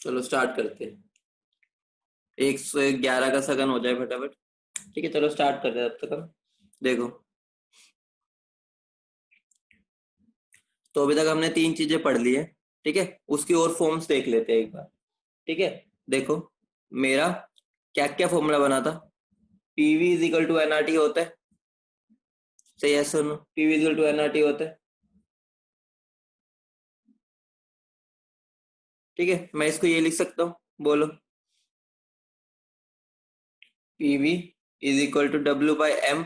चलो स्टार्ट करते हैं। 111 का सेकंड हो जाए फटाफट। ठीक है, चलो स्टार्ट करते हैं तब तक हम। देखो, तो अभी तक हमने तीन चीजें पढ़ ली है। ठीक है, उसकी और फॉर्म्स देख लेते हैं एक बार। ठीक है, देखो मेरा क्या क्या फॉर्मूला बना था। PV is equal to NRT होता है। सही है, सुनो, PV is equal to NRT होता है। ठीक है, मैं इसको ये लिख सकता हूँ, बोलो। PV is equal to W by M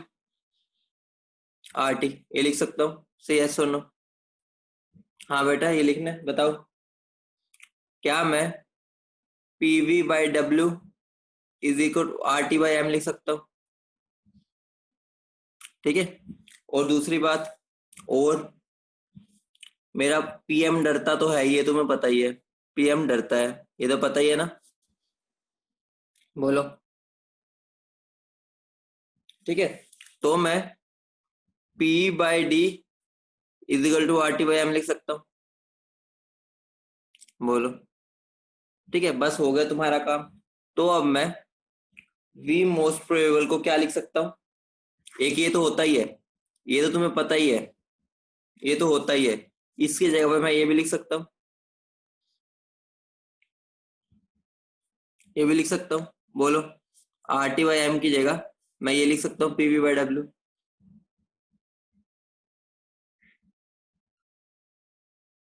R T, ये लिख सकता हूँ। सही है, सुनो। हाँ बेटा, ये लिखना है, बताओ। क्या मैं PV by W is equal to R T by M लिख सकता हूँ? ठीक है, और दूसरी बात, और मेरा पीएम डरता तो है, ये तुम्हें पता ही है। पीएम डरता है, ये तो पता ही है ना। बोलो। ठीक है, तो मैं P by D is equal to R T by M लिख सकता हूँ। बोलो। ठीक है, बस हो गया तुम्हारा काम। तो अब मैं वी मोस्ट प्रोबेबल को क्या लिख सकता हूँ? एक ये तो होता ही है, ये तो तुम्हें पता ही है, ये तो होता ही है। इसकी जगह पे मैं ये भी लिख सकता हूँ, ये भी लिख सकता हूँ। बोलो। आर टी बाई एम की जगह मैं ये लिख सकता हूँ, पीवी बाई डब्ल्यू।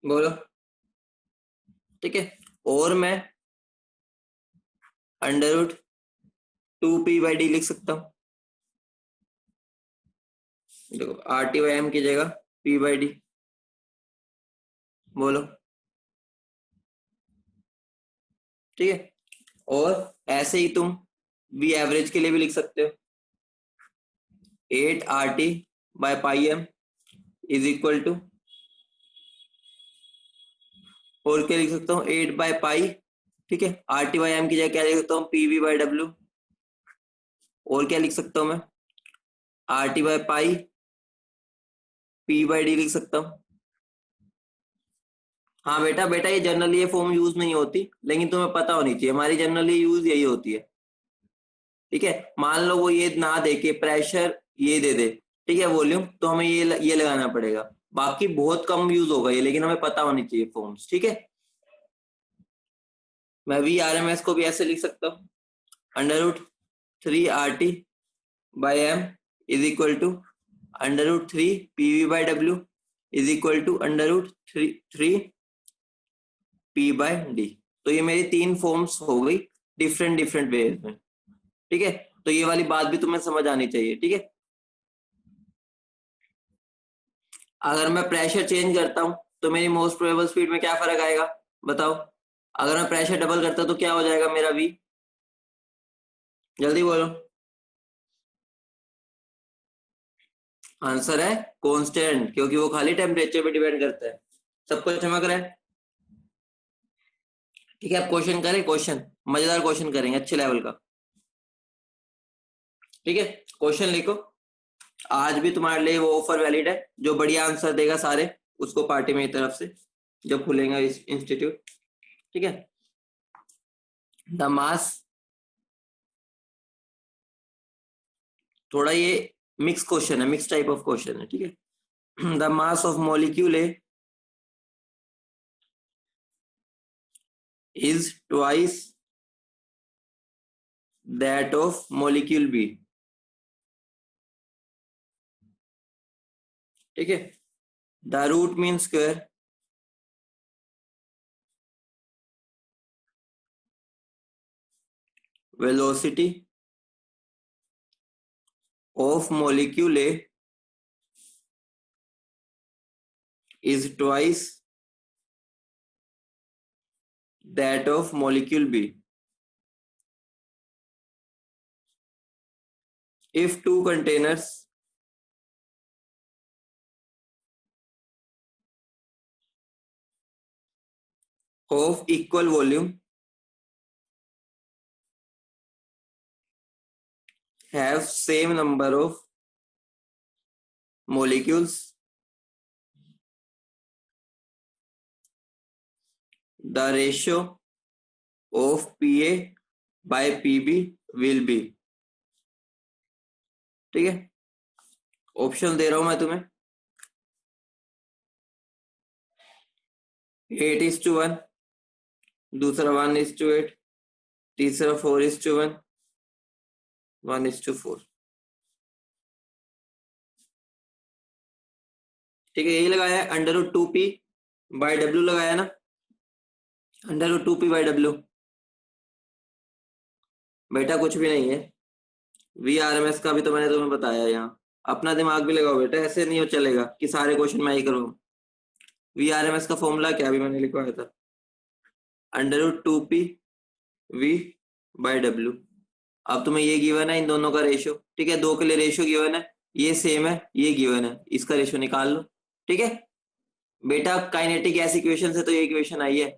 बोलो। ठीक है, और मैं under root two P by D लिख सकता हूँ। देखो, आर टी बाई एम की जगह पी बाई डी। बोलो। ठीक है, और ऐसे ही तुम वी एवरेज के लिए भी लिख सकते हो। 8 R T by pi M is equal to, और क्या लिख सकता हूँ, 8 बाई पाई। ठीक है, आर टी बाई एम की जगह क्या लिख सकता हूँ, पी वी बाई डब्ल्यू। और क्या लिख सकता हूँ मैं, are T by pi P by D लिख सकता हूँ। हाँ बेटा, बेटा ये जनरली ये फॉर्म यूज नहीं होती, लेकिन तुम्हें पता होनी चाहिए, हमारी जनरली यूज यही होती है। ठीक है, मान लो वो ये ना दे के प्रेशर ये दे दे, ठीक है, वॉल्यूम, तो हमें ये लगाना पड़ेगा। बाकी बहुत कम यूज होगा ये, लेकिन हमें पता होनी चाहिए फॉर्म्स। ठीक है, मैं वी आर एम एस को भी ऐसे लिख सकता हूँ, under root 3 R T by M is equal to under root 3 P V by W is equal to under root 3 P by D. तो ये मेरी तीन फॉर्म्स हो गई, डिफरेंट डिफरेंट वेज में। ठीक है, तो ये वाली बात भी तुम्हें समझ आनी चाहिए। ठीक है, अगर मैं प्रेशर चेंज करता हूं तो मेरी मोस्ट प्रोबेबल स्पीड में क्या फर्क आएगा, बताओ। अगर मैं प्रेशर डबल करता तो क्या हो जाएगा मेरा वी, जल्दी बोलो। आंसर है कांस्टेंट, क्योंकि वो खाली टेम्परेचर पे डिपेंड करता है। सबको चमक रहा है? ठीक है, अब क्वेश्चन करें, क्वेश्चन मजेदार क्वेश्चन करेंगे, अच्छे लेवल का। ठीक है, क्वेश्चन लिखो। आज भी तुम्हारे लिए वो ऑफर वैलिड है, जो बढ़िया आंसर देगा सारे, उसको पार्टी मेरी तरफ से जब खुलेगा इस इंस्टीट्यूट। ठीक है, द मास, थोड़ा ये मिक्स क्वेश्चन है, मिक्स टाइप ऑफ क्वेश्चन है। ठीक है, the mass of molecule A is twice that of molecule B। ठीक है, the root mean square velocity of molecule A is twice that of molecule B if two containers of equal volume have same number of molecules. The ratio of P A by P B will be. ठीक है, option दे रहा हूं मैं तुम्हें। 8:1, दूसरा 1:8, तीसरा 4:1, 1:4। ठीक है, यही लगाया है, √2p बाय डब्ल्यू लगाया ना, √2p बाय डब्ल्यू। बेटा कुछ भी नहीं है, वी आर एम एस का भी तो मैंने तुम्हें बताया। यहाँ अपना दिमाग भी लगाओ बेटा, ऐसे नहीं हो चलेगा कि सारे क्वेश्चन मैं ही करूँ। वी आर एम एस का फॉर्मूला क्या भी मैंने लिखवाया था, √2p वी बाय डब्ल्यू। अब तुम्हें ये गिवन है इन दोनों का रेशियो, ठीक है, दो के लिए रेशियो गिवन है, ये सेम है, ये गिवन है, इसका रेशियो निकाल लो। ठीक है बेटा, काइनेटिक गैस इक्वेशन से तो ये इक्वेशन आई है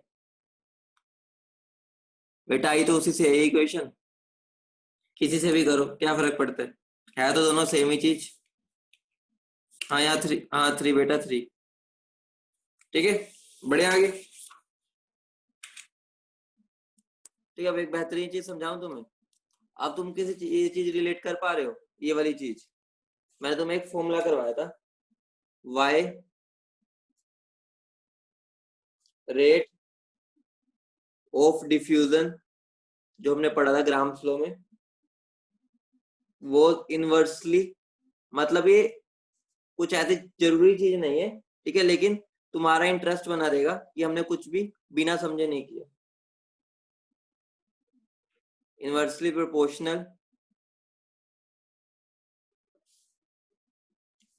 बेटा, आई तो उसी से है ये इक्वेशन। किसी से भी करो, क्या फर्क पड़ता है तो दोनों सेम ही चीज। हाँ यहाँ 3, हाँ 3 बेटा 3। ठीक है, बढ़िया आगे। ठीक है, अब एक बेहतरीन चीज समझाऊं तुम्हें। अब तुम किसी ये चीज रिलेट कर पा रहे हो, ये वाली चीज मैंने तुम्हें एक फॉर्मूला करवाया था, y रेट ऑफ डिफ्यूजन, जो हमने पढ़ा था ग्राम फ्लो में, वो इनवर्सली, मतलब ये कुछ ऐसी जरूरी चीज नहीं है, ठीक है, लेकिन तुम्हारा इंटरेस्ट बना रहेगा कि हमने कुछ भी बिना समझे नहीं किया। इनवर्सली प्रोपोर्शनल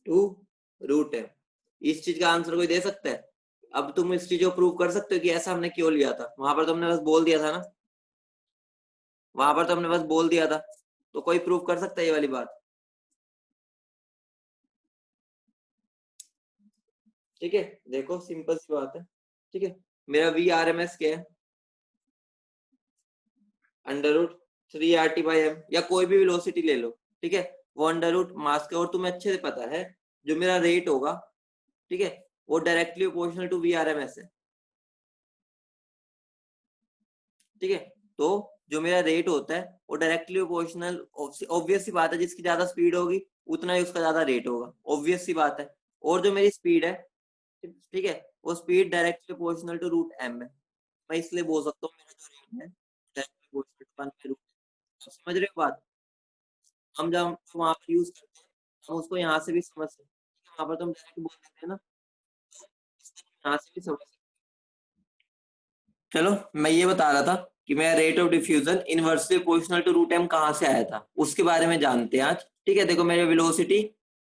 टू रूट है। इस चीज का आंसर कोई दे सकता है? अब तुम इस चीज को प्रूव कर सकते हो कि ऐसा हमने क्यों लिया था, वहां पर तुमने बस बोल दिया था ना, वहां पर तुमने बस बोल दिया था, तो कोई प्रूव कर सकता है ये वाली बात? ठीक है, देखो सिंपल सी बात है। ठीक है, मेरा वी आर एम एस क्या है, √3RT/m, या कोई भी वेलोसिटी ले लो। ठीक है, वो अंडर मास के, और तुम्हें अच्छे से पता है जो मेरा रेट होगा, ठीक है, वो directly proportional to V R M S है। ठीक है, तो जो मेरा रेट होता है वो डायरेक्टली प्रोपोर्शनल, ऑब्वियस सी बात है, जिसकी ज्यादा स्पीड होगी उतना ही उसका ज्यादा रेट होगा, ऑब्वियस सी बात है। और जो मेरी स्पीड है, ठीक है, वो speed directly proportional to √m है। मैं इसलिए बोल सकता हूँ मेरा जो रेट है डायरेक्टली प्रोपोर्शनल टू 1/√, समझ रहे हो बात? हम जब वहां पर यूज करते हैं, हम उसको यहाँ से भी समझ सकते हैं, वहां पर तो हम डायरेक्ट बोल देते हैं ना, यहाँ से भी समझ सकते हैं। चलो, मैं ये बता रहा था कि मैं rate of diffusion inversely proportional to √m कहाँ से आया था, उसके बारे में जानते हैं आज। ठीक है, देखो मेरी वेलोसिटी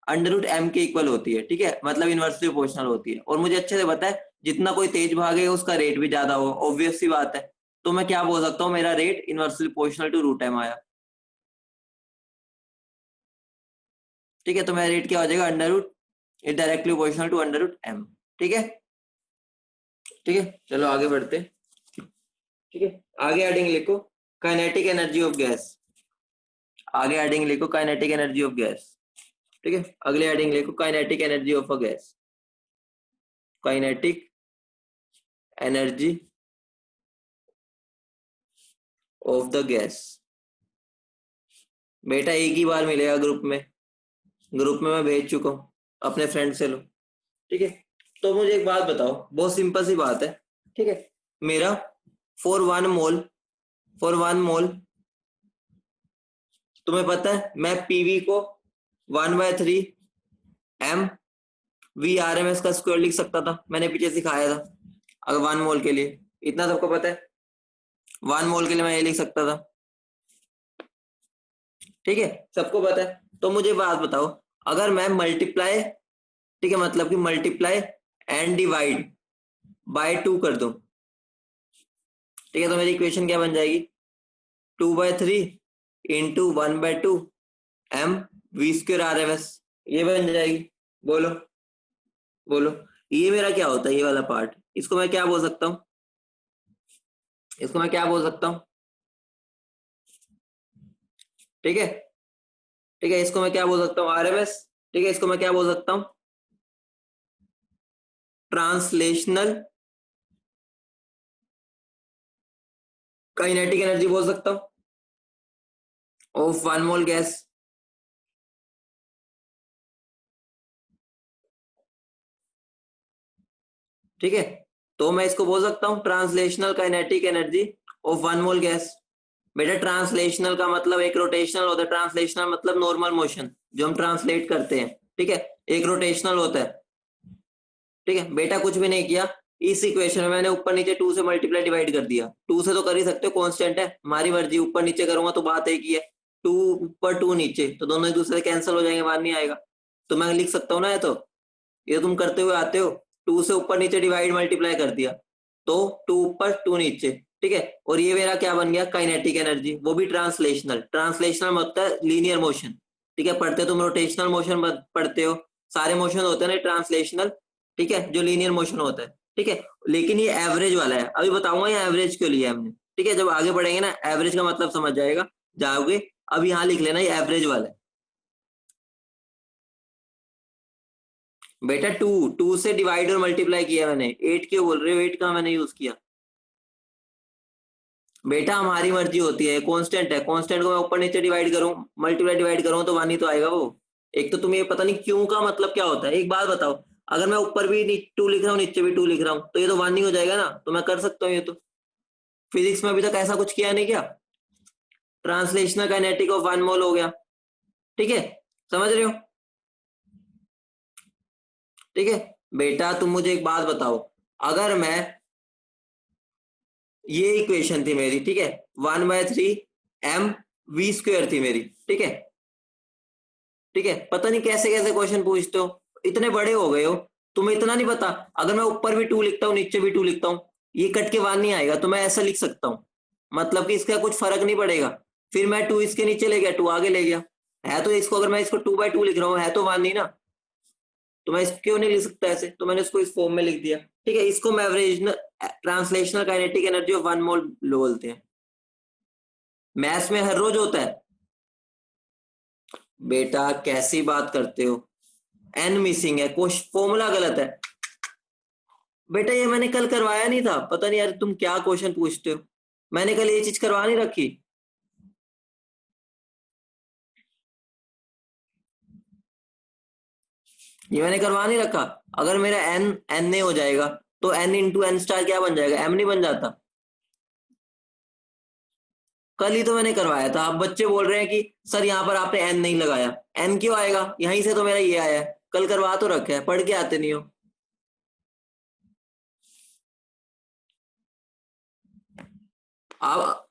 √m के इक्वल होती है, ठीक है, मतलब इनवर्सली प्रोपोर्शनल होती है, और मुझे अच्छे से पता है जितना कोई तेज भागेगा उसका रेट भी ज्यादा होगा, ऑब्वियस सी बात है। तो मैं क्या बोल सकता हूँ, मेरा rate inversely proportional to √m आया। ठीक है, तो मेरा रेट क्या हो जाएगा, it directly proportional to √m। ठीक है, ठीक है, चलो आगे बढ़ते हैं। ठीक है, आगे हेडिंग लिखो काइनेटिक एनर्जी ऑफ गैस। आगे हेडिंग लिखो काइनेटिक एनर्जी ऑफ गैस। ठीक है, अगले हेडिंग लिखो kinetic energy of a gas. Kinetic energy of the gas. बेटा एक ही बार मिलेगा ग्रुप में, ग्रुप में मैं भेज चुका हूँ, अपने फ्रेंड से लो। ठीक है, तो मुझे एक बात बताओ, बहुत सिंपल सी बात है। ठीक है, मेरा फॉर 1 मोल, फॉर 1 मोल, तुम्हें पता है मैं पीवी को 1/3 m V R M S का स्क्वायर लिख सकता था, मैंने पीछे सिखाया था। अगर 1 मोल के लिए, इतना सबको पता है, 1 मोल के लिए मैं ये लिख सकता था। ठीक है, सबको पता है। तो मुझे बात बताओ, अगर मैं मल्टीप्लाई, ठीक है, मतलब कि मल्टीप्लाई एंड डिवाइड बाय 2 कर दूं, ठीक है, तो मेरी इक्वेशन क्या बन जाएगी, 2/3 इंटू 1/2 m v²RMS, ये बन जाएगी। बोलो, बोलो, ये मेरा क्या होता है, ये वाला पार्ट, इसको मैं क्या बोल सकता हूँ, इसको मैं क्या बोल सकता हूँ? ठीक है, ठीक है, इसको मैं क्या बोल सकता हूँ, RMS। ठीक है, इसको मैं क्या बोल सकता हूँ, ट्रांसलेशनल काइनेटिक एनर्जी बोल सकता हूं ऑफ 1 मोल गैस। ठीक है, तो मैं इसको बोल सकता हूं translational kinetic energy of 1 mole gas. बेटा ट्रांसलेशनल का मतलब एक रोटेशनल होता है, ट्रांसलेशनल मतलब नॉर्मल मोशन जो हम ट्रांसलेट करते हैं। ठीक है, एक रोटेशनल होता है। ठीक है बेटा, कुछ भी नहीं किया, इस इक्वेशन में मैंने ऊपर नीचे 2 से मल्टीप्लाई डिवाइड कर दिया। 2 से तो कर ही सकते हो, कांस्टेंट है, हमारी मर्जी, ऊपर नीचे करूंगा तो बात एक ही है। 2 ऊपर 2 नीचे, तो दोनों एक दूसरे से कैंसिल हो जाएंगे, बाहर नहीं आएगा। तो मैं लिख सकता हूँ ना, ये तुम करते हुए आते हो। 2 से ऊपर नीचे डिवाइड मल्टीप्लाई कर दिया, तो 2 ऊपर 2 नीचे। ठीक है, और ये मेरा क्या बन गया, काइनेटिक एनर्जी, वो भी ट्रांसलेशनल। ट्रांसलेशनल मतलब है लीनियर मोशन। ठीक है, पढ़ते तुम रोटेशनल मोशन पढ़ते हो, सारे मोशन होते हैं ना ट्रांसलेशनल। ठीक है, जो लीनियर मोशन होता है। ठीक है, लेकिन ये एवरेज वाला है, अभी बताऊंगा ये एवरेज क्यों लिया हमने। ठीक है, जब आगे बढ़ेंगे ना एवरेज का मतलब समझ जाएगा जाओगे। अब यहाँ लिख लेना ये एवरेज वाला है। बेटा 2 से डिवाइड और मल्टीप्लाई किया मैंने, 8 क्यों बोल रहे हो, 8 का मैंने यूज किया। बेटा हमारी मर्जी होती है, कांस्टेंट है, कांस्टेंट को मैं ऊपर नीचे डिवाइड करूं, मल्टीप्लाई डिवाइड करूं तो 1 ही तो आएगा वो। एक तो तुम्हें पता नहीं क्यों का मतलब क्या होता है, एक बात बताओ, अगर मैं ऊपर भी 2 लिख रहा हूँ नीचे भी 2 लिख रहा हूँ तो ये तो 1 ही हो जाएगा ना, तो मैं कर सकता हूँ ये तो। फिजिक्स में अभी तक ऐसा कुछ किया नहीं क्या, ट्रांसलेशनल काइनेटिक ऑफ 1 मोल हो गया। ठीक है, समझ रहे हो। ठीक है बेटा, तुम मुझे एक बात बताओ, अगर मैं, ये इक्वेशन थी मेरी, ठीक है, 1/3 mv² थी मेरी। ठीक है, ठीक है, पता नहीं कैसे कैसे क्वेश्चन पूछते हो, इतने बड़े हो गए हो, तुम्हें इतना नहीं पता। अगर मैं ऊपर भी 2 लिखता हूँ नीचे भी 2 लिखता हूँ, ये कट के 1 नहीं आएगा, तो मैं ऐसा लिख सकता हूँ, मतलब कि इसका कुछ फर्क नहीं पड़ेगा। फिर मैं 2 इसके नीचे ले गया, 2 आगे ले गया, है तो इसको, अगर मैं इसको 2/2 लिख रहा हूँ, है तो 1 नहीं ना, तो मैं इसको क्यों नहीं लिख सकता ऐसे, तो मैंने इसको इस फॉर्म में लिख दिया। ठीक है, इसको मैं average translational kinetic energy of 1 मोल बोलते हैं। मैथ्स में हर रोज होता है। बेटा कैसी बात करते हो, एन मिसिंग है, कुछ फॉर्मूला गलत है। बेटा ये मैंने कल करवाया नहीं था, पता नहीं यार तुम क्या क्वेश्चन पूछते हो, मैंने कल ये चीज करवा नहीं रखी। ये मैंने करवा नहीं रखा। अगर मेरा एन एन ए हो जाएगा तो एन इंटू एन स्टार क्या बन जाएगा, एम नहीं बन जाता। कल ही तो मैंने करवाया था, अब बच्चे बोल रहे हैं कि सर यहाँ पर आपने एन नहीं लगाया। एन क्यों आएगा, यहीं से तो मेरा ये आया है, कल करवा तो रखा है, पढ़ के आते नहीं हो। आप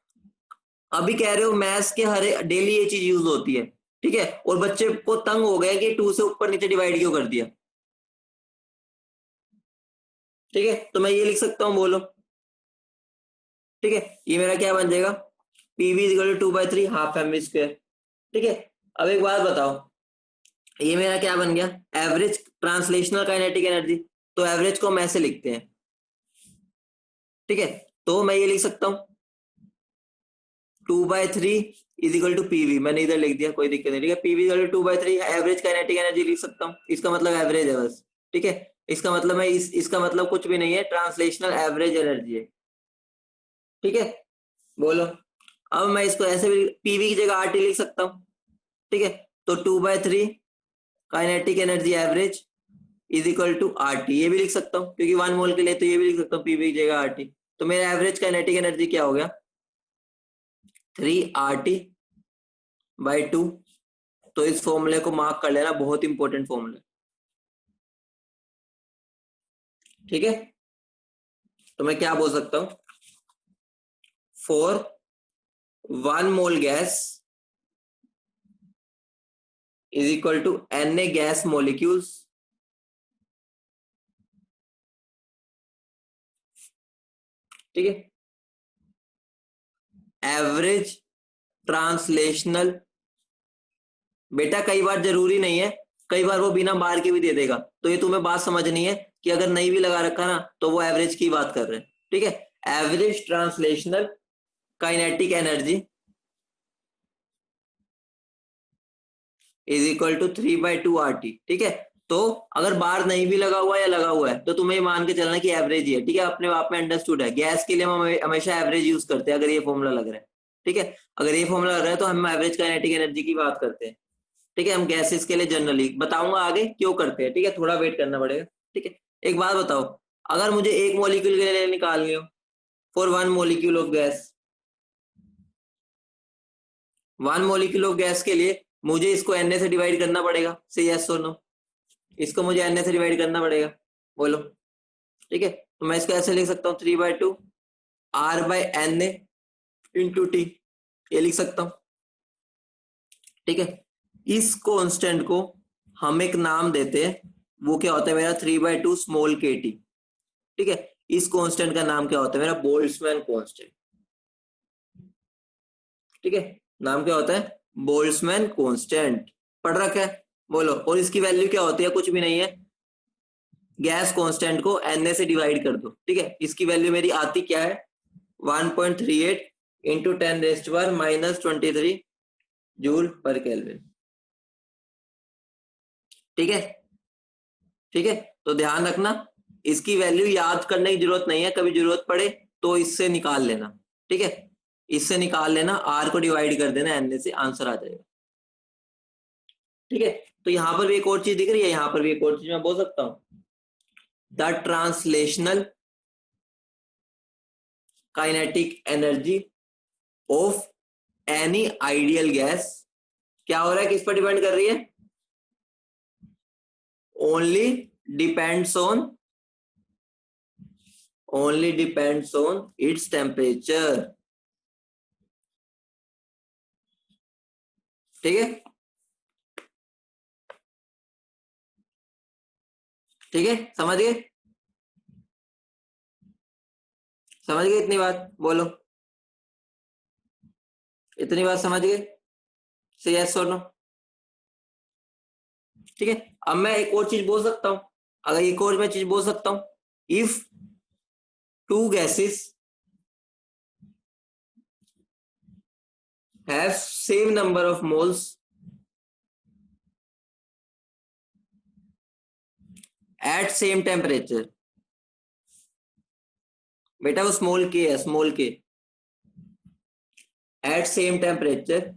अभी कह रहे हो मैथ्स के हर डेली ये चीज यूज होती है। ठीक है, और बच्चे को तंग हो गया कि 2 से ऊपर नीचे डिवाइड क्यों कर दिया। ठीक है, तो मैं ये लिख सकता हूँ, बोलो। ठीक है, ये मेरा क्या बन जाएगा, PV is 2/3 half M V square. ठीक है, अब एक बात बताओ, ये मेरा क्या बन गया, एवरेज ट्रांसलेशनल काइनेटिक एनर्जी। तो एवरेज को हम ऐसे लिखते हैं। ठीक है, तो मैं ये लिख सकता हूँ 2/3 इज इक्वल टू पीवी, मैंने इधर लिख दिया, कोई दिक्कत नहीं। ठीक है, PV is 2/3 average kinetic energy लिख सकता हूँ, इसका मतलब एवरेज है बस। ठीक है, इसका मतलब है इसका मतलब कुछ भी नहीं है, ट्रांसलेशनल एवरेज एनर्जी है। ठीक है, बोलो। अब मैं इसको ऐसे भी पीवी की जगह आरटी लिख सकता हूँ। ठीक है, तो 2/3 kinetic energy average is equal to RT, ये भी लिख सकता हूँ क्योंकि 1 मोल के लिए, तो ये भी लिख सकता हूँ पीवी की जगह आरटी। तो मेरा एवरेज काइनेटिक एनर्जी क्या हो गया, 3RT/2। तो इस फॉर्मूले को मार्क कर लेना, बहुत इंपॉर्टेंट फॉर्मूला। ठीक है, तो मैं क्या बोल सकता हूँ, for 1 mole gas is equal to Na gas molecules. ठीक है, एवरेज ट्रांसलेशनल, बेटा कई बार जरूरी नहीं है, कई बार वो बिना बार के भी दे देगा, तो ये तुम्हें बात समझनी है कि अगर नहीं भी लगा रखा ना तो वो एवरेज की बात कर रहे हैं। ठीक है, average translational kinetic energy is equal to 3/2 RT। ठीक है, तो अगर बार नहीं भी लगा हुआ है या लगा हुआ है तो तुम्हें ये मान के चलना कि एवरेज ही है, ठीक है, अपने आप में अंडरस्टूड है। गैस के लिए हम हमेशा एवरेज यूज करते हैं अगर ये फॉर्मूला लग रहा है, ठीक है। अगर ये फॉर्मूला लग रहा है तो हम एवरेज काइनेटिक एनर्जी की बात करते हैं, ठीक है। हम गैसेस के लिए जनरली बताऊंगा आगे क्यों करते हैं, ठीक है, थोड़ा वेट करना पड़ेगा, ठीक है। एक बात बताओ, अगर मुझे एक मॉलिक्यूल के लिए निकालनी हो, for one molecule of gas, one molecule of gas के लिए मुझे इसको Na से डिवाइड करना पड़ेगा, से यस और नो, इसको मुझे Na से डिवाइड करना पड़ेगा, बोलो, ठीक है। तो मैं इसको ऐसे लिख सकता हूँ 3/2 R/Na इंटू टी, ये लिख सकता हूँ, ठीक है। इस कांस्टेंट को हम एक नाम देते हैं, वो क्या होता है मेरा 3/2 स्मॉल के टी, ठीक है। इस कांस्टेंट का नाम क्या होता है मेरा बोल्ट्जमैन कांस्टेंट, ठीक है। नाम क्या होता है बोल्ट्जमैन कांस्टेंट, पढ़ रखा है, बोलो। और इसकी वैल्यू क्या होती है, कुछ भी नहीं है, गैस कांस्टेंट को Na से डिवाइड कर दो, ठीक है। इसकी वैल्यू मेरी आती क्या है 1.38 इंटू 10⁻⁻23 जूल पर केल्विन, ठीक है, ठीक है। तो ध्यान रखना, इसकी वैल्यू याद करने की जरूरत नहीं है, कभी जरूरत पड़े तो इससे निकाल लेना, ठीक है, इससे निकाल लेना, आर को डिवाइड कर देना Na से, आंसर आ जाएगा, ठीक है। तो यहां पर भी एक और चीज दिख रही है, यहां पर भी एक और चीज मैं बोल सकता हूं, the translational kinetic energy of any ideal gas, क्या हो रहा है, किस पर डिपेंड कर रही है, only depends on, only depends on its temperature, ठीक है, ठीक है, समझ गए, समझ गए इतनी बात, बोलो, इतनी बात समझ गए, से यस और नो, ठीक है। अब मैं एक और चीज बोल सकता हूं, अगर एक और मैं चीज बोल सकता हूं, if two gases have same number of moles at same temperature, बेटा वो स्मॉल के है, स्मॉल के, एट सेम टेम्परेचर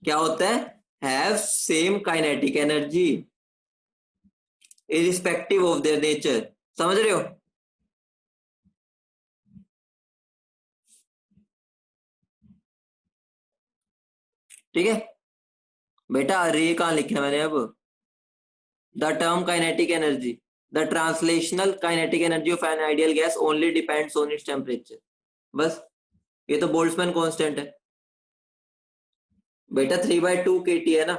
क्या होता है, have same kinetic energy irrespective of their nature, समझ रहे हो, ठीक है। बेटा रे कहां लिखा है मैंने अब, the term kinetic energy, the translational kinetic energy of an ideal gas only depends on its temperature, बस, ये तो बोल्ट्जमैन कांस्टेंट है बेटा, 3/2 kT है ना,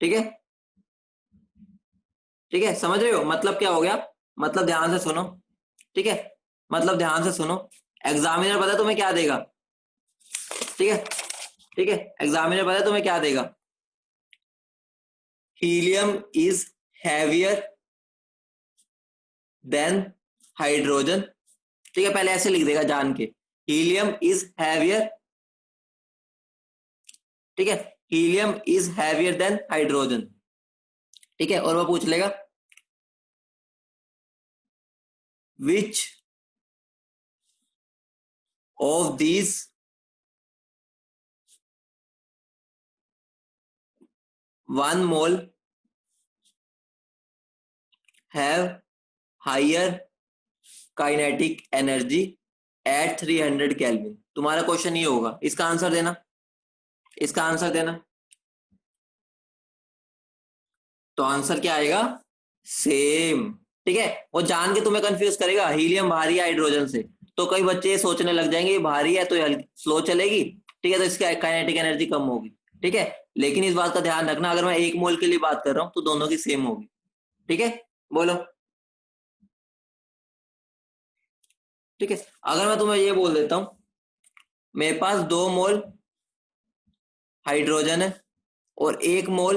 ठीक है, ठीक है, समझ रहे हो, मतलब क्या हो गया, मतलब ध्यान से सुनो, ठीक है, मतलब ध्यान से सुनो, एग्जामिनर पता है तुम्हें क्या देगा, ठीक है, ठीक है, एग्जामिनर पता है तुम्हें क्या देगा, helium is heavier than hydrogen, ठीक है, पहले ऐसे लिख देगा जान के, हीलियम इज हैवियर, ठीक है, helium is heavier than hydrogen, ठीक है, और वो पूछ लेगा which of these one mole have higher kinetic energy at 300 kelvin, तुम्हारा क्वेश्चन ये होगा, इसका आंसर देना, इसका आंसर देना, तो आंसर क्या आएगा, सेम, ठीक है। वो जान के तुम्हें कंफ्यूज करेगा, हीलियम भारी है हाइड्रोजन से, तो कई बच्चे ये सोचने लग जाएंगे ये भारी है तो स्लो चलेगी, ठीक है, तो इसकी काइनेटिक एनर्जी कम होगी, ठीक है। लेकिन इस बात का ध्यान रखना, अगर मैं एक मोल के लिए बात कर रहा हूं तो दोनों की सेम होगी, ठीक है, बोलो, ठीक है। अगर मैं तुम्हें ये बोल देता हूं मेरे पास 2 मोल हाइड्रोजन है और 1 मोल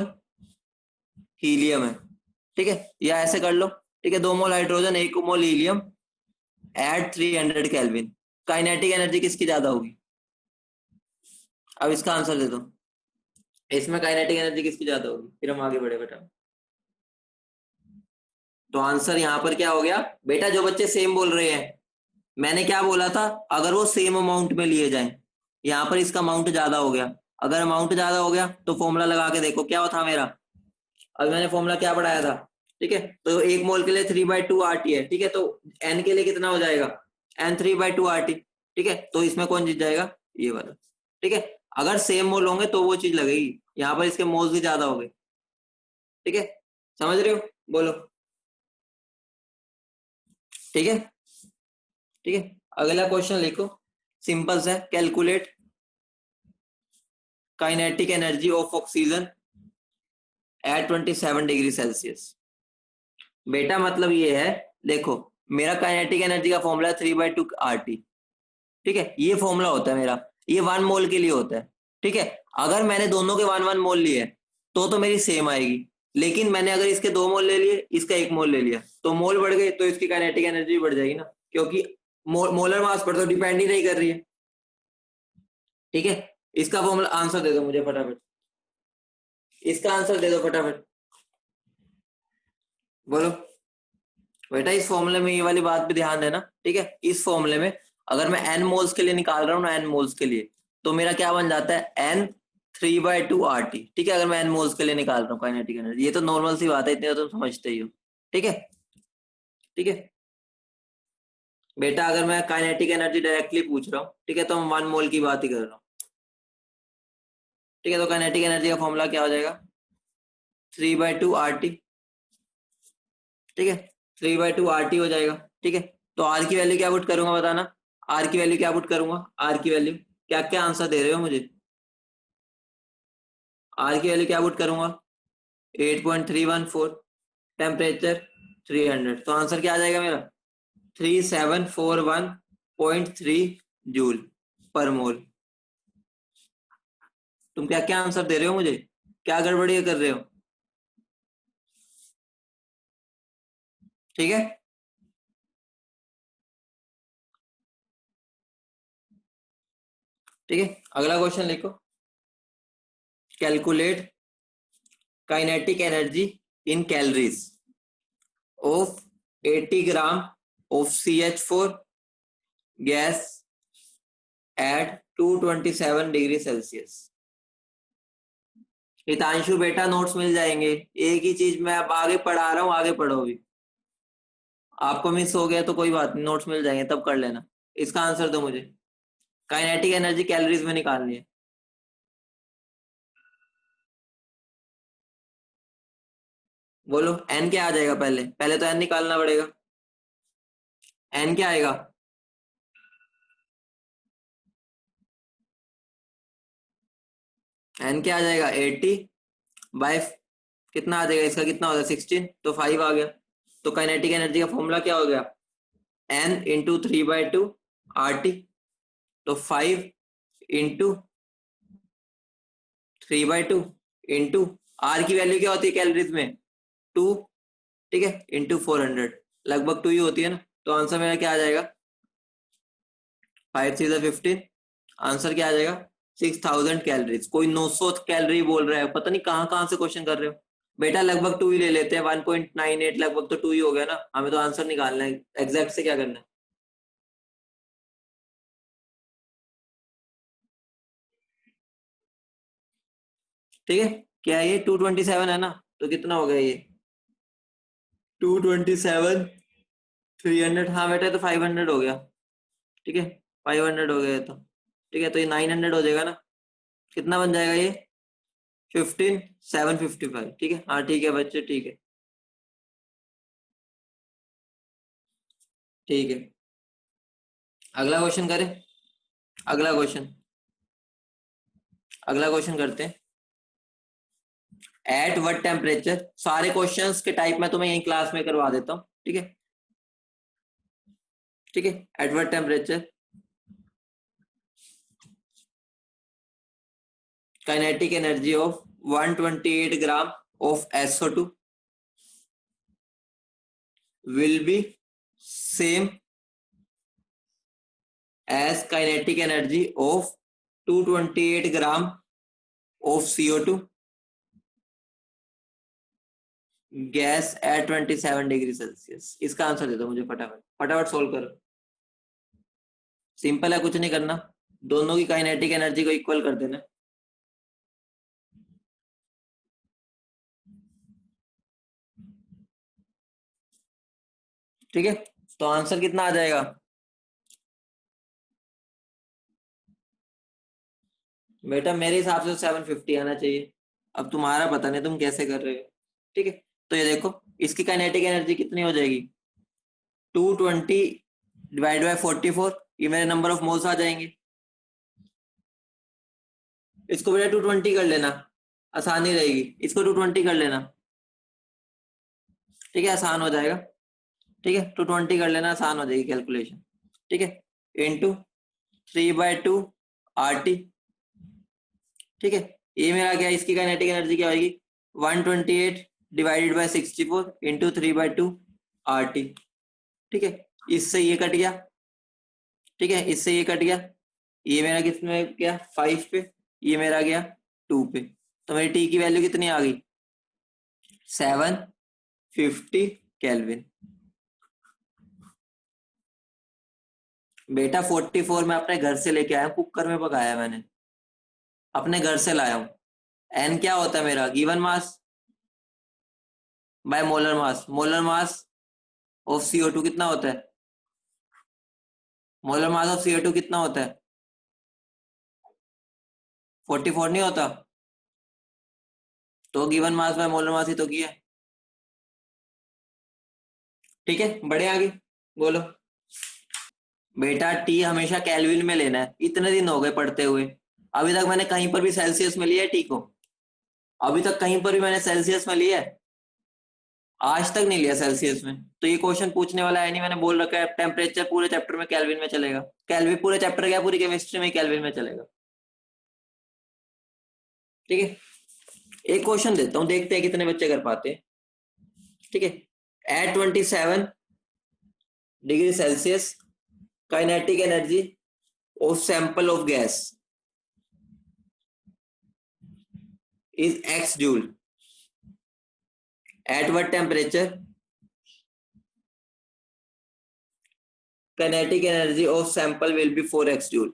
हीलियम है, ठीक है, या ऐसे कर लो, ठीक है, 2 mole hydrogen 1 mole helium at 300 kelvin, kinetic energy किसकी ज्यादा होगी, अब इसका आंसर दे दो, इसमें काइनेटिक एनर्जी किसकी ज्यादा होगी? फिर हम आगे बढ़े बेटा। तो आंसर यहाँ पर क्या हो गया बेटा? जो बच्चे सेम बोल रहे हैं, मैंने क्या बोला था, अगर वो सेम अमाउंट में लिए जाएं, यहाँ पर इसका अमाउंट ज्यादा हो गया। अगर अमाउंट ज्यादा हो गया तो फॉर्मूला लगा के देखो क्या था मेरा। अब मैंने फॉर्मूला क्या बढ़ाया था? ठीक है, तो 1 मोल के लिए 3/2 RT है। ठीक है, तो n के लिए कितना हो जाएगा? n 3/2 RT। ठीक है, तो इसमें कौन जीत जाएगा? ये वाला। ठीक है, अगर सेम मोल होंगे तो वो चीज लगेगी, यहाँ पर इसके मोल्स भी ज्यादा हो गए। ठीक है, समझ रहे हो? बोलो। ठीक है, ठीक है, अगला क्वेश्चन लिखो। सिंपल सा, calculate kinetic energy of oxygen at 27 degree Celsius. बेटा मतलब ये है, देखो मेरा काइनेटिक एनर्जी का फॉर्मूला 3/2 RT। ठीक है, ये फॉर्मूला होता है मेरा, ये 1 मोल के लिए होता है। ठीक है, अगर मैंने दोनों के 1 1 मोल लिए तो मेरी सेम आएगी। लेकिन मैंने अगर इसके 2 मोल ले लिए, इसका 1 मोल ले लिया, तो मोल बढ़ गए तो इसकी काइनेटिक एनर्जी बढ़ जाएगी ना, क्योंकि मोलर मास पर तो डिपेंड ही नहीं कर रही है। ठीक है, इसका फॉर्मूला आंसर दे दो मुझे फटाफट, इसका आंसर दे दो फटाफट, बोलो। बेटा इस फॉर्मूले में ये वाली बात पे ध्यान देना। ठीक है, इस फॉर्मूले में अगर मैं n मोल्स के लिए निकाल रहा हूँ ना, n मोल्स के लिए, तो मेरा क्या बन जाता है? n 3/2 RT। ठीक है, अगर मैं n मोल्स के लिए निकाल रहा हूँ काइनेटिक एनर्जी, ये तो नॉर्मल सी बात है, इतने तो तुम समझते ही हो। ठीक है, ठीक है बेटा, अगर मैं काइनेटिक एनर्जी डायरेक्टली पूछ रहा हूँ, ठीक है, तो हम 1 मोल की बात ही कर रहा हूँ। ठीक है, तो काइनेटिक एनर्जी का फॉर्मूला क्या हो जाएगा? 3/2 RT। ठीक है, 3/2 RT हो जाएगा। ठीक है, तो आर की वैल्यू क्या पुट करूंगा बताना? आर की वैल्यू क्या पुट करूंगा? आर की वैल्यू क्या क्या आंसर दे रहे हो मुझे? आर की वैल्यू क्या पुट करूंगा? 8.314। टेम्परेचर 300, तो आंसर क्या आ जाएगा मेरा? 3741.3 जूल पर मोल। तुम क्या क्या आंसर दे रहे हो मुझे? क्या गड़बड़ी कर रहे हो? ठीक है, ठीक है, अगला क्वेश्चन लिखो। Calculate kinetic energy in calories of 80 gram of CH4 gas at 227 degree Celsius. Hitanshu बेटा नोट्स मिल जाएंगे, एक ही चीज मैं अब आगे पढ़ा रहा हूँ, आगे पढ़ो भी। आपको मिस हो गया तो कोई बात नहीं, नोट्स मिल जाएंगे तब कर लेना। इसका आंसर दो मुझे, काइनेटिक एनर्जी कैलोरीज में निकालनी है। बोलो एन क्या आ जाएगा? पहले पहले तो एन निकालना पड़ेगा। एन क्या आएगा? एन क्या आ जाएगा? 80 बाय कितना आ जाएगा? इसका कितना होगा? 16, तो 5 आ गया। तो काइनेटिक एनर्जी का फॉर्मूला क्या हो गया? N into 3/2 RT। तो 5 इंटू 3/2 इंटू आर की वैल्यू क्या होती है कैलोरीज में? 2। ठीक है, इंटू 400, लगभग 2 ही होती है ना। तो आंसर मेरा क्या आ जाएगा? 5 3 15। आंसर क्या आ जाएगा? 6000 कैलोरीज। कोई 900 कैलोरी बोल रहा है, पता नहीं कहाँ कहाँ से क्वेश्चन कर रहे हो। बेटा लगभग 2 ही ले लेते हैं, 1.98 लगभग तो 2 ही हो गया ना, हमें तो आंसर निकालना है, एग्जैक्ट से क्या करना है। ठीक है, क्या है ये? 227 है ना, तो कितना हो गया ये? 227 300, हाँ बेटा तो 500 हो गया। ठीक है, 500 हो गया तो। ठीक है, तो ये 900 हो जाएगा ना। कितना बन जाएगा ये? 15755। ठीक है, हाँ ठीक है बच्चे, ठीक है, ठीक है। अगला क्वेश्चन करें, अगला क्वेश्चन, अगला क्वेश्चन करते हैं। एट व्हाट टेम्परेचर, सारे क्वेश्चंस के टाइप मैं तुम्हें यही क्लास में करवा देता हूँ। ठीक है, ठीक है, at what temperature kinetic energy of 128 gram of SO2 will be same as kinetic energy of 228 gram of CO2 gas at 27 degree Celsius. इसका आंसर दे दो मुझे फटाफट, फटाफट सोल्व करो। सिंपल है, कुछ नहीं करना, दोनों की काइनेटिक एनर्जी को इक्वल कर देना। ठीक है, तो आंसर कितना आ जाएगा? बेटा मेरे हिसाब से 750 आना चाहिए। अब तुम्हारा पता नहीं तुम कैसे कर रहे हो। ठीक है, तो ये देखो इसकी काइनेटिक एनर्जी कितनी हो जाएगी, 220 डिवाइड बाय 44, ये मेरे नंबर ऑफ मोल्स आ जाएंगे। इसको बेटा 220 कर लेना, आसानी रहेगी, इसको 220 कर लेना। ठीक है, आसान हो जाएगा। ठीक है, 220 कर लेना, आसान हो जाएगी कैलकुलेशन। ठीक है, इंटू 3/2 RT। ठीक है, ये मेरा क्या, इसकी काइनेटिक एनर्जी क्या होगी, 128 डिवाइडेड बाय 64 इंटू 3/2 RT। ठीक है, इससे ये कट गया। ठीक है, इससे ये कट गया, ये मेरा कितने गया 5 पे, ये मेरा गया 2 पे, तो मेरी टी की वैल्यू कितनी आ गई, 750 केल्विन। बेटा 44 मैं अपने घर से लेके आया, कुकर में पकाया मैंने, अपने घर से लाया हूँ। एन क्या होता है मेरा, given mass by molar mass. Molar mass of CO2 कितना होता है, मोलर मास ऑफ CO2 कितना होता है, 44 नहीं होता, तो given mass by molar mass ही तो किया। ठीक है, बढ़े आगे, बोलो। बेटा टी हमेशा केल्विन में लेना है, इतने दिन हो गए पढ़ते हुए, अभी तक मैंने कहीं पर भी सेल्सियस में लिया है टी को, अभी तक कहीं पर भी मैंने सेल्सियस में लिया है, आज तक नहीं लिया सेल्सियस में। तो ये क्वेश्चन पूछने वाला है नहीं, मैंने बोल रखा है टेम्परेचर पूरे चैप्टर में केल्विन में चलेगा, केल्विन पूरे चैप्टर क्या पूरी केमिस्ट्री में केल्विन में चलेगा। ठीक है, एक क्वेश्चन देता हूं, देखते हैं कितने बच्चे कर पाते हैं। ठीक है, at 27 degree Celsius kinetic energy of sample of gas is x joule. At what temperature kinetic energy of sample will be 4x joule.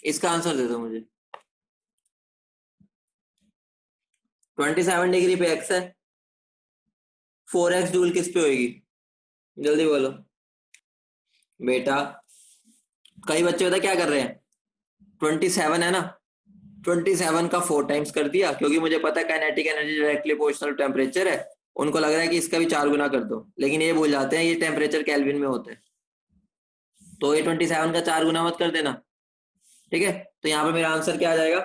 इसका आंसर दे दो मुझे। 27 डिग्री पे x है, 4x जूल किस पे होगी, जल्दी बोलो। बेटा कई बच्चे पता क्या कर रहे हैं, 27 है ना, 27 का 4 टाइम्स कर दिया, क्योंकि मुझे पता है kinetic energy directly proportional temperature है, उनको लग रहा है कि इसका भी 4 गुना कर दो, लेकिन ये भूल जाते हैं ये टेम्परेचर केल्विन में होता है, तो ये 27 का 4 गुना मत कर देना। ठीक है, तो यहाँ पे मेरा आंसर क्या आ जाएगा,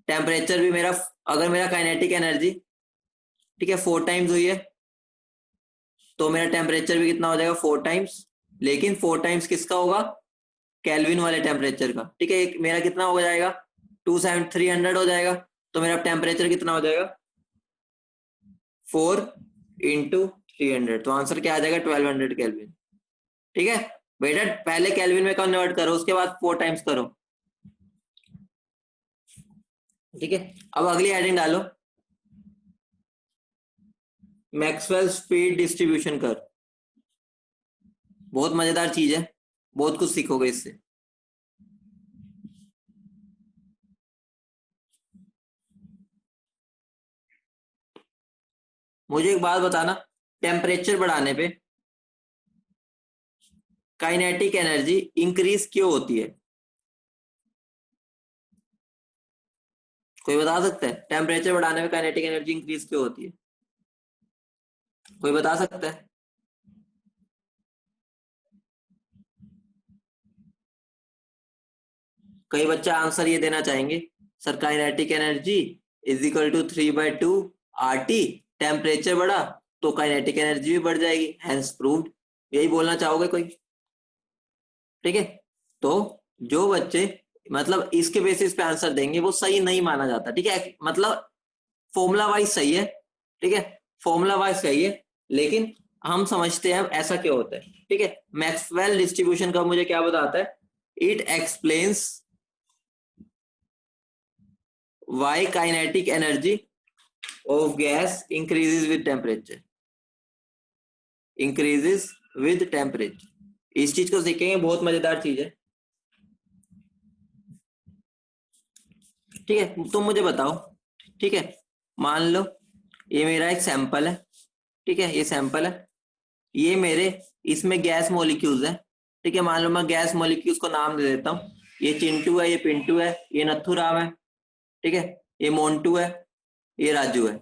टेम्परेचर भी मेरा, अगर मेरा काइनेटिक एनर्जी ठीक है 4 टाइम्स हुई है, तो मेरा टेम्परेचर भी कितना हो जाएगा 4 टाइम्स, लेकिन 4 टाइम्स किसका होगा, केल्विन वाले टेम्परेचर का। ठीक है, मेरा कितना हो जाएगा 300 हो जाएगा, तो मेरा टेम्परेचर कितना हो जाएगा 4 इंटू 300, तो आंसर क्या आ जाएगा 1200 केल्विन। ठीक है बेटा, पहले केल्विन में कन्वर्ट करो, उसके बाद 4 टाइम्स करो। ठीक है, अब अगली हेडिंग डालो, मैक्सवेल स्पीड डिस्ट्रीब्यूशन कर। बहुत मजेदार चीज है, बहुत कुछ सीखोगे इससे। मुझे एक बात बताना, टेम्परेचर बढ़ाने पे काइनेटिक एनर्जी इंक्रीज क्यों होती है, कोई बता सकता है, टेम्परेचर बढ़ाने पे काइनेटिक एनर्जी इंक्रीज क्यों होती है, कोई बता सकता है। कई बच्चे आंसर ये देना चाहेंगे, sir kinetic energy is equal to 3/2 RT, temperature बढ़ा तो काइनेटिक एनर्जी भी बढ़ जाएगी, हैंस प्रूव्ड, यही बोलना चाहोगे कोई। ठीक है, तो जो बच्चे मतलब इसके बेसिस पे आंसर देंगे वो सही नहीं माना जाता। ठीक है, मतलब फॉर्मूला वाइज सही है, ठीक है, फॉर्मूला वाइज सही है, लेकिन हम समझते हैं ऐसा क्यों होता है। ठीक है। मैक्सवेल डिस्ट्रीब्यूशन का मुझे क्या बताता है, it explains Y kinetic energy of gas increases with temperature, increases with temperature. इस चीज को सीखेंगे, बहुत मजेदार चीज है। ठीक है, तुम मुझे बताओ, ठीक है, मान लो ये मेरा एक सैंपल है, ठीक है, ये सैंपल है, ये मेरे इसमें गैस मॉलिक्यूल्स है, ठीक है। मान लो मैं गैस मॉलिक्यूल्स को नाम दे देता हूँ, ये चिंटू है, ये पिंटू है, ये नथु राम है, ठीक है, ये मोन्टू है, ये राजू है,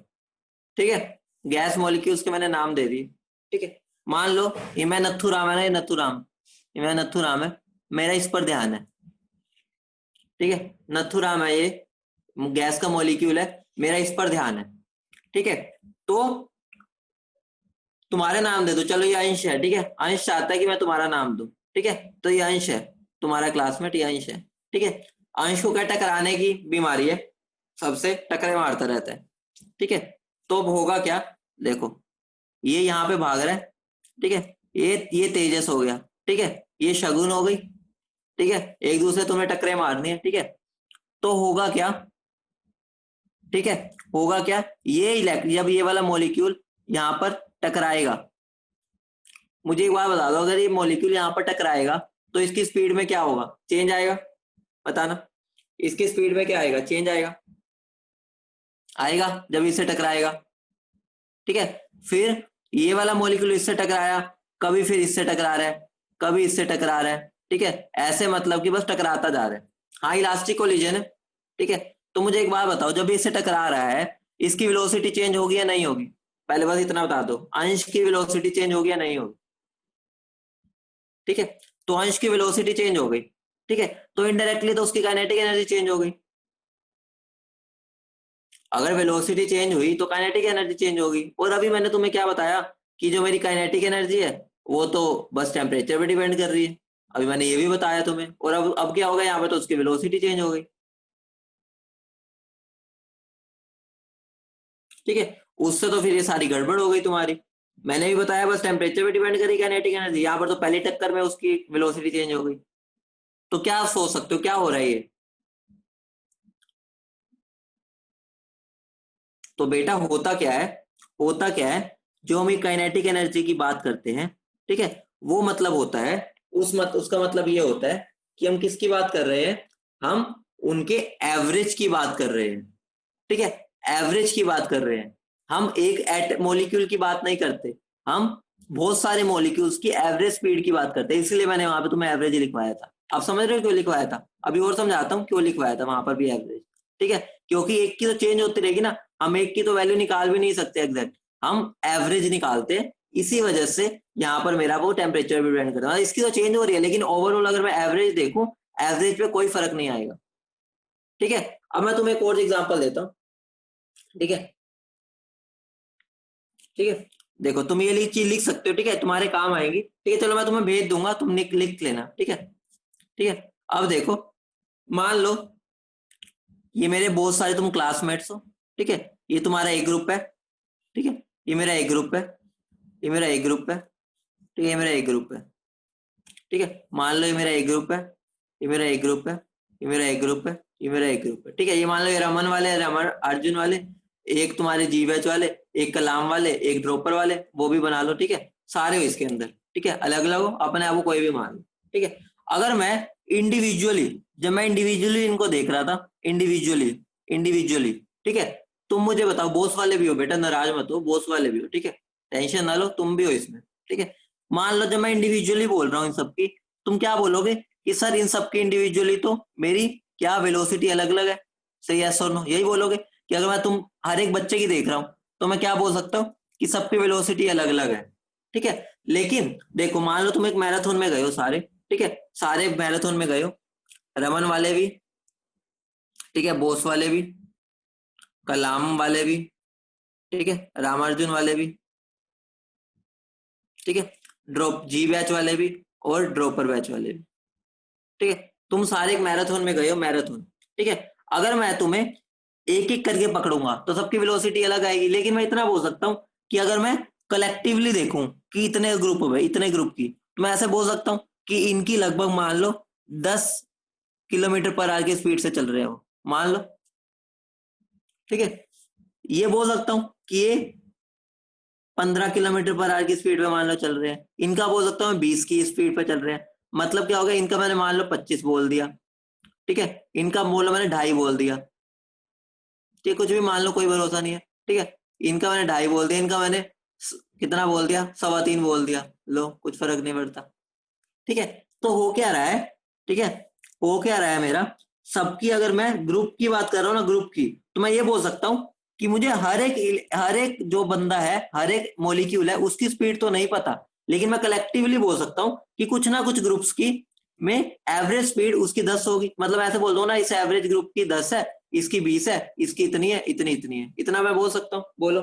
ठीक है। गैस मॉलिक्यूल्स के मैंने नाम दे दिए, ठीक है। मान लो ये मैं नथु राम है ना, ये नथु राम, ये मैं नथु राम है, मेरा इस पर ध्यान है, ठीक है। नथु राम है, ये गैस का मॉलिक्यूल है, मेरा इस पर ध्यान है, ठीक है। तो तुम्हारे नाम दे दो, चलो ये अंश है, ठीक है, अंश चाहता है कि मैं तुम्हारा नाम दूं, ठीक है, तो ये अंश है, तुम्हारा क्लासमेट, ये अंश है, ठीक है। अंश को क्या टकराने की बीमारी है, सबसे टकरे मारता रहता है, ठीक है। तो अब होगा क्या, देखो ये यहाँ पे भाग रहा है, ठीक है, ये तेजस हो गया, ठीक है, ये शगुन हो गई, ठीक है, एक दूसरे तुम्हें टकरे मारनी है, ठीक है। तो होगा क्या, ठीक है, होगा क्या, ये इलेक्ट्रॉन जब ये वाला मॉलिक्यूल यहाँ पर टकराएगा, मुझे एक बात बता दो, अगर ये मॉलिक्यूल यहाँ पर टकराएगा तो इसकी स्पीड में क्या होगा, चेंज आएगा, बताना, इसकी स्पीड में क्या आएगा, चेंज आएगा, आएगा जब इससे टकराएगा, ठीक है। फिर ये वाला मॉलिक्यूल इससे टकराया, कभी फिर इससे टकरा रहा है, कभी इससे टकरा रहा है, ठीक है, ऐसे मतलब कि बस टकराता जा रहा है। हाँ, इलास्टिक कोलिजन है, ठीक है। तो मुझे एक बात बताओ, जब इससे टकरा रहा है इसकी वेलोसिटी चेंज होगी या नहीं होगी, पहले बस इतना बता दो, अंश की वेलोसिटी चेंज होगी या नहीं होगी, ठीक है। तो अंश की वेलोसिटी चेंज हो गई, ठीक है, तो इनडायरेक्टली तो उसकी काइनेटिक एनर्जी चेंज हो गई। अगर वेलोसिटी चेंज हुई तो काइनेटिक एनर्जी चेंज होगी। और अभी मैंने तुम्हें क्या बताया कि जो मेरी काइनेटिक एनर्जी है वो तो बस टेम्परेचर पे डिपेंड कर रही है, अभी मैंने ये भी बताया तुम्हें। और अब क्या होगा यहाँ पे, तो उसकी वेलोसिटी चेंज हो गई, ठीक है। उससे तो फिर ये सारी गड़बड़ हो गई तुम्हारी। मैंने भी बताया बस टेम्परेचर पे डिपेंड करी काइनेटिक एनर्जी, यहाँ पर तो पहली टक्कर में उसकी वेलोसिटी चेंज हो गई। तो क्या सोच सकते हो क्या हो रहा है ये, तो बेटा होता क्या है, होता क्या है, जो हम काइनेटिक एनर्जी की बात करते हैं, ठीक है, वो मतलब होता है, उसका मतलब ये होता है कि हम किसकी बात कर रहे हैं, हम उनके एवरेज की बात कर रहे हैं, ठीक है, एवरेज की बात कर रहे हैं। हम एक मॉलिक्यूल की बात नहीं करते, हम बहुत सारे मॉलिक्यूल्स की एवरेज स्पीड की बात करते हैं, इसलिए मैंने वहां पे तुम्हें एवरेज लिखवाया था। आप समझ रहे हो क्यों लिखवाया था, अभी और समझाता हूँ क्यों लिखवाया था वहां पर भी एवरेज, ठीक है। क्योंकि एक की तो चेंज होती रहेगी ना, हम एक की तो वैल्यू निकाल भी नहीं सकते एग्जैक्ट, हम एवरेज निकालते हैं, इसी वजह से यहाँ पर मेरा वो टेम्परेचर भी डिपेंड करता है। इसकी तो चेंज हो रही है, लेकिन ओवरऑल अगर मैं एवरेज देखूं, एवरेज पे कोई फर्क नहीं आएगा, ठीक है। अब मैं तुम्हें एक और एग्जांपल देता हूँ, ठीक है, ठीक है, देखो तुम ये चीज लिख सकते हो, ठीक है, तुम्हारे काम आएगी, ठीक है। चलो मैं तुम्हें भेज दूंगा, तुम लिख लेना, ठीक है, ठीक है। अब देखो, मान लो ये मेरे बहुत सारे तुम क्लासमेट्स हो, ठीक है, ये तुम्हारा एक ग्रुप है, ठीक है, ये मेरा एक ग्रुप है, ये मेरा एक ग्रुप है, ठीक है, ये मेरा एक ग्रुप है, ठीक है। मान लो ये मेरा एक ग्रुप है, ये मेरा एक ग्रुप है, ये मेरा एक ग्रुप है, ये मेरा एक ग्रुप है, ठीक है। ये मान लो ये रमन वाले, रमन अर्जुन वाले, एक तुम्हारे जीवेच वाले, एक कलाम वाले, एक ड्रॉपर वाले, वो भी बना लो, ठीक है, सारे हो इसके अंदर, ठीक है, अलग अलग हो, अपने आप को कोई भी मान लो, ठीक है। अगर मैं इंडिविजुअली, जब मैं इंडिविजुअली इनको देख रहा था, इंडिविजुअली इंडिविजुअली, ठीक है, तुम मुझे बताओ, बॉस वाले भी हो बेटा, नाराज मत हो, बॉस वाले भी हो, ठीक है, टेंशन ना लो, तुम भी हो इसमें, ठीक है। मान लो जब मैं इंडिविजुअली बोल रहा हूँ इन सबकी, तुम क्या बोलोगे कि सर इन सबकी इंडिविजुअली तो मेरी क्या वेलोसिटी अलग अलग है, सही है और नो, यही बोलोगे कि अगर मैं तुम हर एक बच्चे की देख रहा हूँ तो मैं क्या बोल सकता हूँ कि सबकी वेलोसिटी अलग अलग है, ठीक है। लेकिन देखो मान लो तुम एक मैराथन में गए हो सारे, ठीक है, सारे मैराथन में गए हो, रमन वाले भी, ठीक है, बोस वाले भी, कलाम वाले भी, ठीक है, रामार्जुन वाले भी, ठीक है, ड्रॉप जी बैच वाले भी, और ड्रॉपर बैच वाले भी, ठीक है। तुम सारे एक मैराथन में गए हो, मैराथन, ठीक है। अगर मैं तुम्हें एक एक करके पकड़ूंगा तो सबकी वेलोसिटी अलग आएगी, लेकिन मैं इतना बोल सकता हूँ कि अगर मैं कलेक्टिवली देखूं कि इतने ग्रुप हुए, इतने ग्रुप की, तो मैं ऐसे बोल सकता हूँ कि इनकी लगभग मान लो 10 किलोमीटर पर आवर की स्पीड से चल रहे हो, मान लो, ठीक है। ये बोल सकता हूँ कि ये 15 किलोमीटर पर आवर की स्पीड पे मान लो चल रहे हैं, इनका बोल सकता हूँ 20 की स्पीड पे चल रहे हैं। मतलब क्या हो गया, इनका मैंने मान लो 25 बोल दिया, ठीक है, इनका बोलो मैंने 2.5 बोल दिया, ठीक है, कुछ भी मान लो, कोई भरोसा नहीं है, ठीक है। इनका मैंने 2.5 बोल दिया, इनका मैंने कितना बोल दिया, 3.25 बोल दिया, लो कुछ फर्क नहीं पड़ता, ठीक है। तो हो क्या रहा है, ठीक है, हो क्या रहा है मेरा, सबकी अगर मैं ग्रुप की बात कर रहा हूँ ना, ग्रुप की, तो मैं ये बोल सकता हूँ कि मुझे हर एक जो बंदा है, हर एक मॉलिक्यूल है, उसकी स्पीड तो नहीं पता, लेकिन मैं कलेक्टिवली बोल सकता हूँ कि कुछ ना कुछ ग्रुप्स की में एवरेज स्पीड उसकी 10 होगी। मतलब ऐसे बोल दो ना, इस एवरेज ग्रुप की 10 है, इसकी 20 है, इसकी इतनी है, इतनी इतनी है, इतना मैं बोल सकता हूँ, बोलो।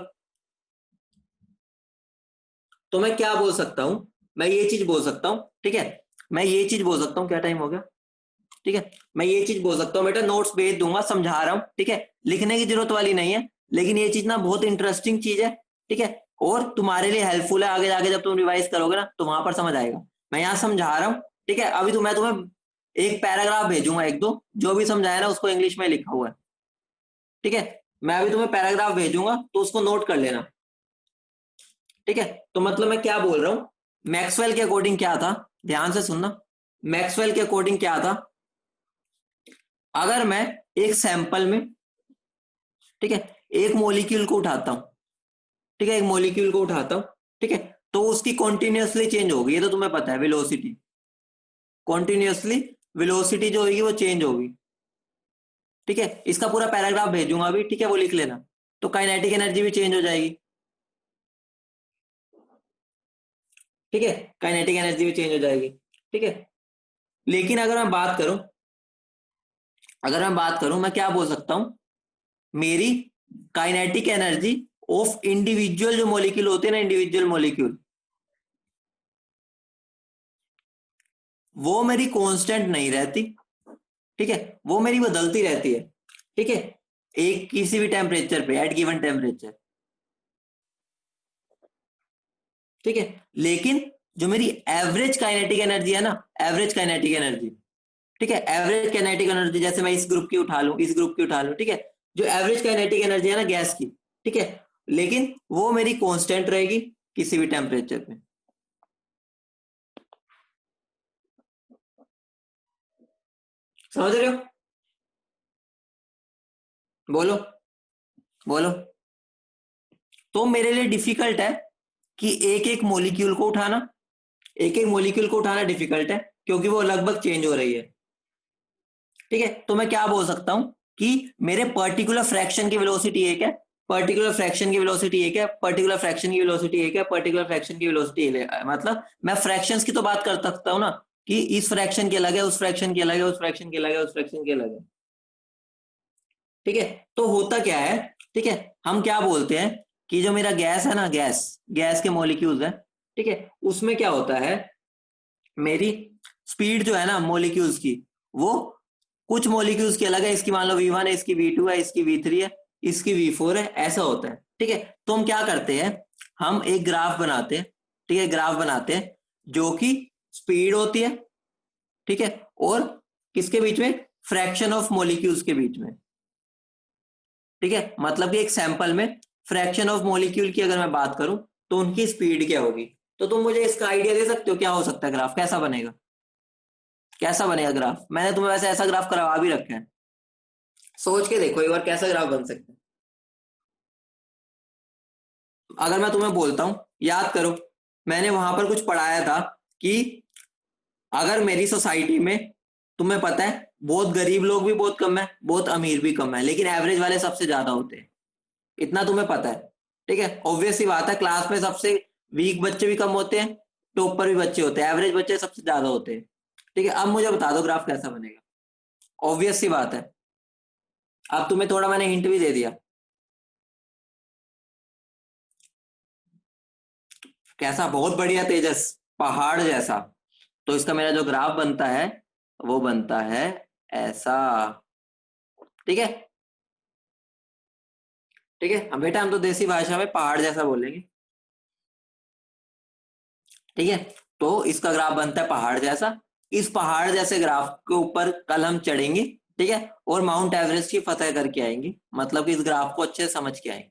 तो मैं क्या बोल सकता हूँ, मैं ये चीज बोल सकता हूँ, ठीक है, मैं ये चीज बोल सकता हूँ, क्या टाइम हो गया, ठीक है, मैं ये चीज बोल सकता हूँ, बेटा नोट्स भेज दूंगा, समझा रहा हूँ, ठीक है, लिखने की जरूरत वाली नहीं है, लेकिन ये चीज ना बहुत इंटरेस्टिंग चीज है, ठीक है, और तुम्हारे लिए हेल्पफुल है, आगे जाके जब तुम रिवाइज करोगे ना तो वहां पर समझ आएगा। मैं यहाँ समझा रहा हूँ, ठीक है, अभी तो मैं तुम्हें एक पैराग्राफ भेजूंगा, एक दो जो भी समझाया ना उसको इंग्लिश में लिखा हुआ है, ठीक है, मैं अभी तुम्हें पैराग्राफ भेजूंगा तो उसको नोट कर लेना, ठीक है। तो मतलब मैं क्या बोल रहा हूँ, मैक्सवेल के अकॉर्डिंग क्या था, ध्यान से सुनना, मैक्सवेल के अकॉर्डिंग क्या था, अगर मैं एक सैंपल में, ठीक है, एक मॉलिक्यूल को उठाता हूं, ठीक है, एक मॉलिक्यूल को उठाता हूं, ठीक है, तो उसकी कॉन्टिन्यूअसली चेंज होगी, ये तो तुम्हें पता है, वेलोसिटी, कॉन्टिन्यूअसली वेलोसिटी जो होगी वो चेंज होगी, ठीक है। इसका पूरा पैराग्राफ भेजूंगा अभी, ठीक है, वो लिख लेना। तो काइनेटिक एनर्जी भी चेंज हो जाएगी, ठीक है, काइनेटिक एनर्जी भी चेंज हो जाएगी, ठीक है। लेकिन अगर मैं बात करूं मैं क्या बोल सकता हूं, मेरी काइनेटिक एनर्जी ऑफ इंडिविजुअल जो मॉलिक्यूल होते हैं ना, इंडिविजुअल मॉलिक्यूल, वो मेरी कांस्टेंट नहीं रहती, ठीक है, वो मेरी बदलती रहती है, ठीक है, एक किसी भी टेम्परेचर पे, एट गिवन टेम्परेचर, ठीक है। लेकिन जो मेरी एवरेज काइनेटिक एनर्जी है ना, एवरेज काइनेटिक एनर्जी, ठीक है, एवरेज काइनेटिक एनर्जी, जैसे मैं इस ग्रुप की उठा लूं, इस ग्रुप की उठा लूं, ठीक है, जो एवरेज काइनेटिक एनर्जी है ना गैस की, ठीक है, लेकिन वो मेरी कांस्टेंट रहेगी किसी भी टेम्परेचर पे, समझ रहे हो, बोलो, बोलो। तो मेरे लिए डिफिकल्ट है कि एक एक मॉलिक्यूल को उठाना, एक एक मॉलिक्यूल को उठाना डिफिकल्ट है, क्योंकि वो लगभग चेंज हो रही है, ठीक है। तो मैं क्या बोल सकता हूं कि मेरे पर्टिकुलर फ्रैक्शन की वेलोसिटी एक है, पर्टिकुलर फ्रैक्शन की वेलोसिटी एक है, पर्टिकुलर फ्रैक्शन की वेलोसिटी एक है, पर्टिकुलर फ्रैक्शन की वेलोसिटी एक है, मतलब मैं फ्रैक्शंस की तो बात कर सकता हूं ना, कि इस फ्रैक्शन की अलग है, उस फ्रैक्शन की अलग है, उस फ्रैक्शन की अलग है, उस फ्रैक्शन की अलग है, ठीक है। तो होता क्या है, ठीक है, हम क्या बोलते हैं कि जो मेरा गैस है ना, गैस गैस के मॉलिक्यूल्स है, ठीक है, उसमें क्या होता है, मेरी स्पीड जो है ना मॉलिक्यूल्स की, वो कुछ मॉलिक्यूल्स की अलग है, इसकी मान लो V1 है, इसकी V2 है, इसकी V3 है, इसकी V4 है, ऐसा होता है, ठीक है। तो हम क्या करते हैं, हम एक ग्राफ बनाते हैं, ठीक है, ग्राफ बनाते हैं जो कि स्पीड होती है, ठीक है, और किसके बीच में, फ्रैक्शन ऑफ मॉलिक्यूल्स के बीच में, ठीक है, मतलब कि एक सैंपल में फ्रैक्शन ऑफ मॉलिक्यूल की अगर मैं बात करूं तो उनकी स्पीड क्या होगी। तो तुम मुझे इसका आइडिया दे सकते हो क्या हो सकता है, ग्राफ कैसा बनेगा, कैसा बनेगा ग्राफ, मैंने तुम्हें वैसे ऐसा ग्राफ करवा भी रखा है, सोच के देखो एक बार कैसा ग्राफ बन सकता है। अगर मैं तुम्हें बोलता हूं, याद करो, मैंने वहां पर कुछ पढ़ाया था कि अगर मेरी सोसाइटी में, तुम्हें पता है, बहुत गरीब लोग भी बहुत कम है, बहुत अमीर भी कम है, लेकिन एवरेज वाले सबसे ज्यादा होते हैं, इतना तुम्हें पता है, ठीक है, ऑब्वियस सी बात है, क्लास में सबसे वीक बच्चे भी कम होते हैं, टॉपर भी बच्चे होते हैं, एवरेज बच्चे सबसे ज्यादा होते हैं, ठीक है। अब मुझे बता दो ग्राफ कैसा बनेगा, ऑब्वियस सी बात है, अब तुम्हें थोड़ा मैंने हिंट भी दे दिया, कैसा, बहुत बढ़िया तेजस, पहाड़ जैसा। तो इसका मेरा जो ग्राफ बनता है वो बनता है ऐसा, ठीक है, ठीक है, हम बेटा हम तो देसी भाषा में पहाड़ जैसा बोलेंगे, ठीक है। तो इसका ग्राफ बनता है पहाड़ जैसा। इस पहाड़ जैसे ग्राफ के ऊपर कल हम चढ़ेंगे, ठीक है, और माउंट एवरेस्ट की फतह करके आएंगे, मतलब कि इस ग्राफ को अच्छे से समझ के आएंगे।